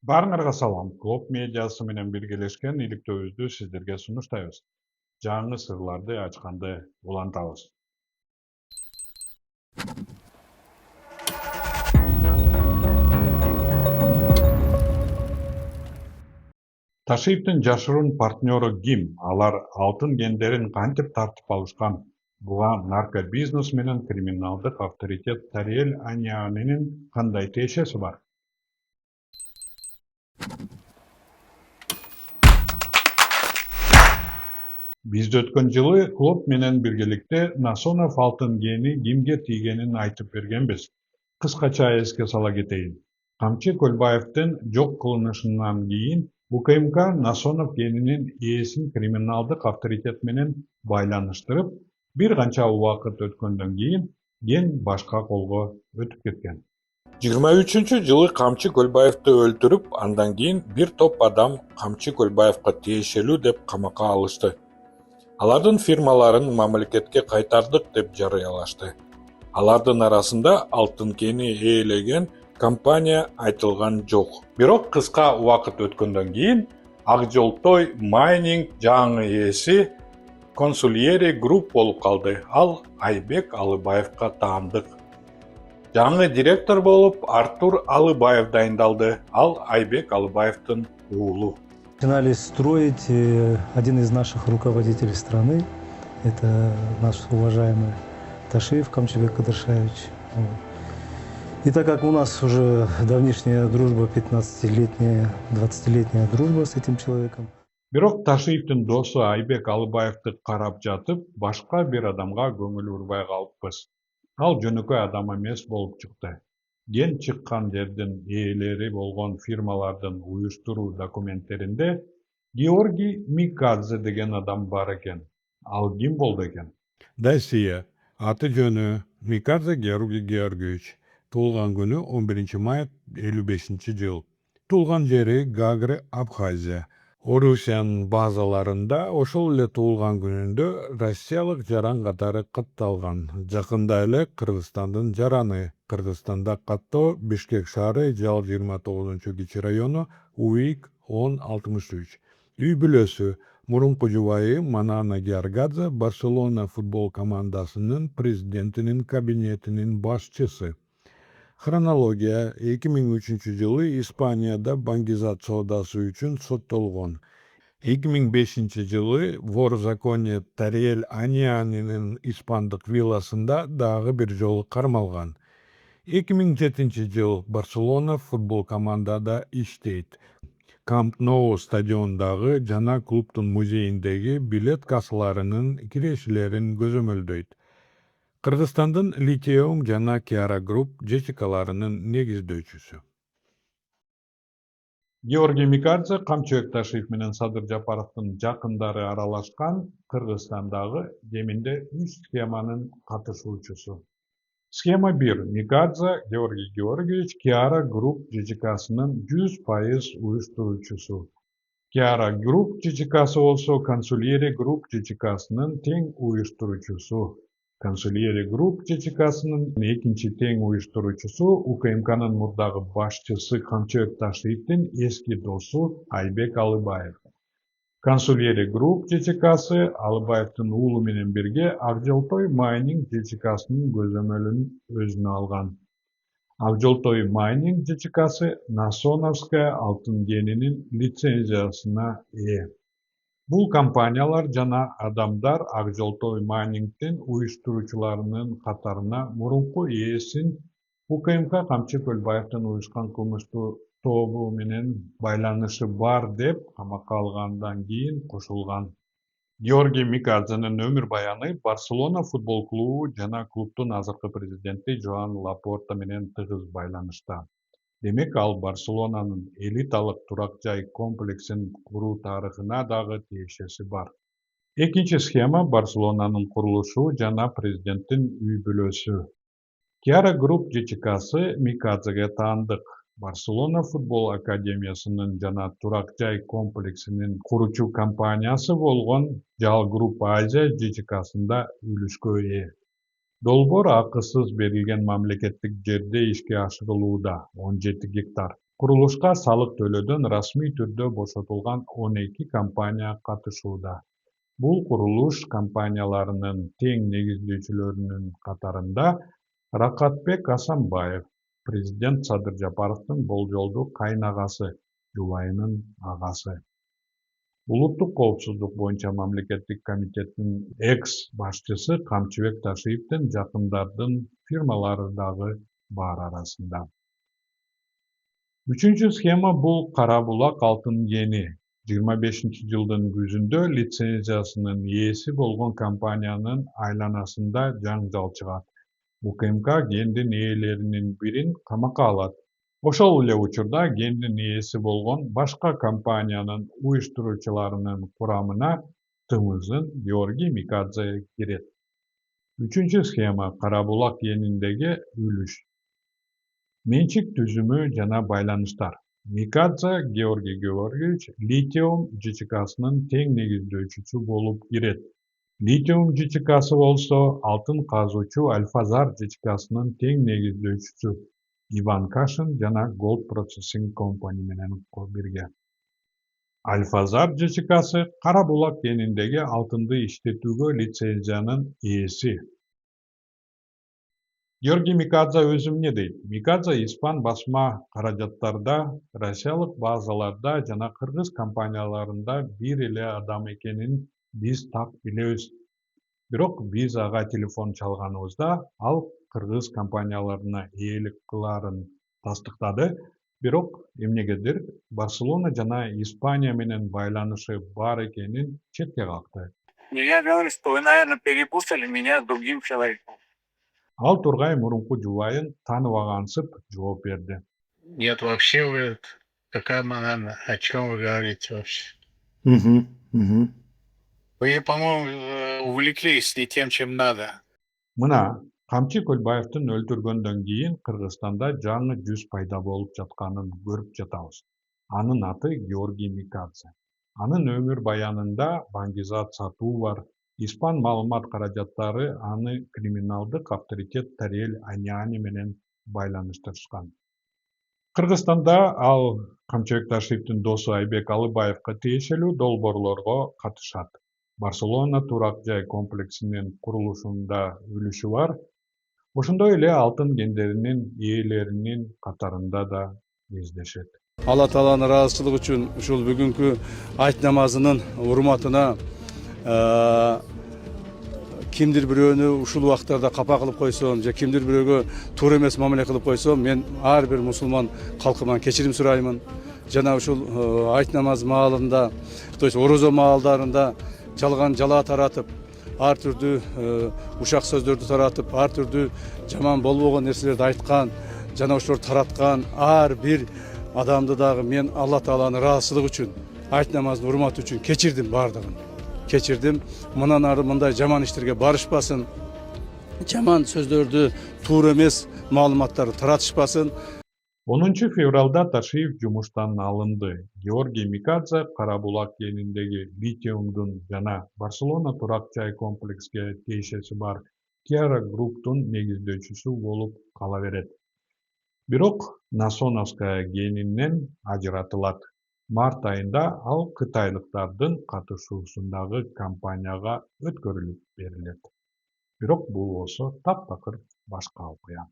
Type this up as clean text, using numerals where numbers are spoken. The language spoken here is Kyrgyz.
Баарыңарга салам. Клоп медиасы менен биргелешкен иликтөөбүздү сиздерге сунуштайбыз. Жаңы сырларды ачканды улантабыз. Ташиевдин жашыруун партнеру ким? Алар алтын кендерин кантип тартып алышкан? Буга наркобизнес менен криминалдык авторитет Тариэль Анианинин кандай тиешеси бар? Бизде өткөн жылы Клоп менен биргеликте Насонов алтын кени кимге тийгенин айтып бергенбиз. Кыскача эске сала кетейин. Камчы Көлбаевдин жок кылынышынан кийин УКМК Насонов кенинин ээсин криминалдык авторитет менен байланыштырып, бир канча убакыт өткөндөн кийин кен башка колго өтүп кеткен. 23-жылы Камчы Көлбаевди өлтүрүп, андан кийин бир топ адам Камчы Көлбаевга тиешелүү деп камакка алышты. Алардын фирмаларын мамлекетке кайтардык деп жарыялашты. Алардын арасында алтын кени ээлеген компания айтылган жок. Бирок кыска убакыт өткөндөн кийин Ак Жолтой майнинг жаңы ээси Консулиери Групп болуп калды. Ал Айбек Алыбаевга таандык. Жаңы директор болуп Артур Алыбаев дайындалды. Ал Айбек Алыбаевдин уулу. Начинали строить один из наших руководителей страны, это наш уважаемый Ташиев Камчыбек Кадыршаевич. И так как у нас уже давнишняя дружба, 15-летняя, 20-летняя дружба с этим человеком. Бирок Ташиевдин досу Айбек Алыбаевди карап жатып, башка бир адамга көңүл бурбай калыппыз. Ал жөнөкөй адам эмес болуп чыкты. Кен чыккан жердин ээлери болгон фирмалардын уюштуруу документтеринде Георгий Микадзе деген адам бар экен. Ал ким болду экен? Досье. Аты жөнү Микадзе Георгий Георгиевич. Туулган күнү 11 май 55-жыл. Туулган жери Гагры, Абхазия. Орусиянын базаларында ошол эле туулган күнүндө Россиялык жаран катары катталган. Жакында эле Кыргызстандын жараны. Кыргызстанда каттоо Бишкек шаары, Жал 29-кичи району, УИК 1063. Үй бүлөсү мурунку жубайы Манана Георгадзе Барселона футбол командасынын президентинин кабинетинин башчысы. Хронология 2003-жылы Испанияда баңгизат соодасы үчүн соттолгон. 2005-жылы Ворзаконе Тариэль Анианинин испандык вилласында дагы бир жолу кармалган. 2007-жыл Барселона футбол командада иштейт. Камп Ноу стадиондагы жана клубдун музейиндеги билет кассаларынын кирешилерин көзөмөлдөйт. Кыргызстандын Литеум жана Киара Групп жечикаларынын негиздөөчүсү. Георгий Микадзе Камчыбек Ташиев менен Садыр Жапаровдун жакындары аралашкан Кыргызстандагы кеминде 3 схеманын катышуучусу. Схема 1. Микадзе Георгий Георгиевич Киара Групп ЖЧКсынын 100% уюштуруучусу. Киара Групп ЖЧКсы болсо Консулиери Групп ЖЧКсынын тең уюштуруучусу. Консулиери Групп ЖЧКсынын экинчи тең уюштуруучусу УКМКнын мурдагы башчысы Камчыбек Ташиевдин эски досу Айбек Алыбаев. Консулиери Групп ЖЧКсы Алыбаевдин уулу менен бирге Ак Жолтой майнинг ЖЧКсынын көзөмөлүн өзүнө алган. Ак Жолтой майнинг ЖЧКсы Насоновская алтын кенинин лицензиясына ээ. Бул компаниялар жана адамдар Ак Жолтой майнингдин уюштуруучуларынын катарына мурунку ээсин УКМК Камчы Көлбаевдин уюшкан кылмыштуу тобу менен байланышы бар деп камакка алгандан кийин кошулган. Георгий Микадзенин өмүр баяны Барселона футбол клубу жана клубдун азыркы президенти Жоан Лапорта менен тыгыз байланышта. Демек ал Барселонанын элиталык турак жай комплексин куруу тарыхына дагы тиешеси бар. Экинчи схема Барселонанын курулушу жана президенттин үй бүлөсү. Киара Групп ЖЧКсы Микадзеге таандык. Барселона футбол академиясынын жана турак жай комплексинин куручу компаниясы болгон Жал Групп Азия ЖЧКсында үлүшкө ээ. Долбоор акысыз берилген мамлекеттик жерде ишке ашырылууда 17 гектар. Курулушка салык төлөөдөн расмий түрдө бошотулган 12 компания катышууда. Бул курулуш компанияларынын тең негиздөөчүлөрүнүн катарында Ракатбек Асанбаев, президент Садыр Жапаровдун болжолдуу кайнагасы, жубайынын агасы. Улуттук коопсуздук боюнча мамлекеттик комитеттин экс башчысы Камчыбек Ташиевдин жакындардын фирмалары дагы бар арасында. Үчүнчү схема бул Кара Булак алтын кени. 25-жылдын күзүндө лицензиясынын ээси болгон компаниянын айланасында жаңжал чыгат. УКМК кендин ээлеринин бирин камакка алат. Ошол эле учурда кендин ээси болгон башка компаниянын уюштуруучуларынын курамына тымызын Георгий Микадзе кирет. Үчүнчү схема Кара Булак кениндеги үлүш. Менчик түзүмү жана байланыштар. Микадзе Георгий Георгиевич литиум ЖЧКсынын тең негиздөөчүсү болуп кирет. Литиум ЖЧКсы болсо алтын казуучу Альфазар ЖЧКсынын тең негиздөөчүсү Иван Кашин жана Gold Processing Company менен бирге. Альфазар ЖЧКсы Кара Булак кениндеги алтынды иштетүүгө лицензиянын ээси. Георгий Микадзе өзү эмне дейт? Микадзе испан басма каражаттарда, россиялык базаларда жана кыргыз компанияларында бир эле адам экенин биз так билебиз. Бирок биз ага телефон чалганыбызда ал кыргыз компанияларына ээлик кылаарын тастыктады. Бирок эмнегедир Барселона жана Испания менен байланышы бар экенин четке какты. Я говорю, что вы, наверное, перепутали меня с другим человеком. Ал Тургай мурунку жубайын тааныбагансып жооп берди. Нет, вообще вы... Какая банана? О чем вы говорите вообще? Вы, по-моему, увлеклись не тем, чем надо. Мына Камчы Көлбаевдин өлтүргөндөн кийин Кыргызстанда жаңы жүз пайда болуп жатканын көрүп жатабыз. Анын аты Георгий Микадзе. Анын өмүр баянында баңгизат сатуу бар. Испан маалымат каражаттары аны криминалдык авторитет Тариэль Аниани менен байланыштырышкан. Кыргызстанда ал Камчыбек Ташиевдин досу Айбек Алыбаевга тиешелүү долбоорлорго катышат. Барселона турак жай комплексинин курулушунда үлүшү бар. Ошондой эле алтын кендеринин ээлеринин катарында да кездешет. Алла Тааланын ыраазычылыгы үчүн ушул бүгүнкү айт намазынын урматына кимдир бирөөнү ушул убактарда капа кылып койсом же кимдир бирөөгө туура эмес мамиле кылып койсом, мен ар бир мусулман калкыман кечирим сураймын. Жана ушул айт намаз маалында, то есть орозо маалдарында жалган жала таратып, ар түрдүү ушак сөздөрдү таратып, ар түрдүү жаман болбогон нерселерди айткан, жана ошолорду тараткан ар бир адамды дагы мен Алла Тааланын ыраазычылыгы үчүн, айт намазын урматы үчүн кечирдим бардыгын. Кечирдим. Мындан ары мындай жаман иштерге барышпасын. Жаман сөздөрдү, туура эмес маалыматтарды таратышпасын. 10 февралда Ташиев жумуштан алынды. Георгий Микадзе Кара Булак кениндеги литиумдун жана Барселона турак жай комплекске тиешеси бар Киара Групптун негиздөөчүсү болуп кала берет. Бирок Насоновская кенинен ажыратылат. Март айында ал кытайлыктардын катышуусундагы компанияга өткөрүлүп берилет. Бирок бул болсо таптакыр башка окуя.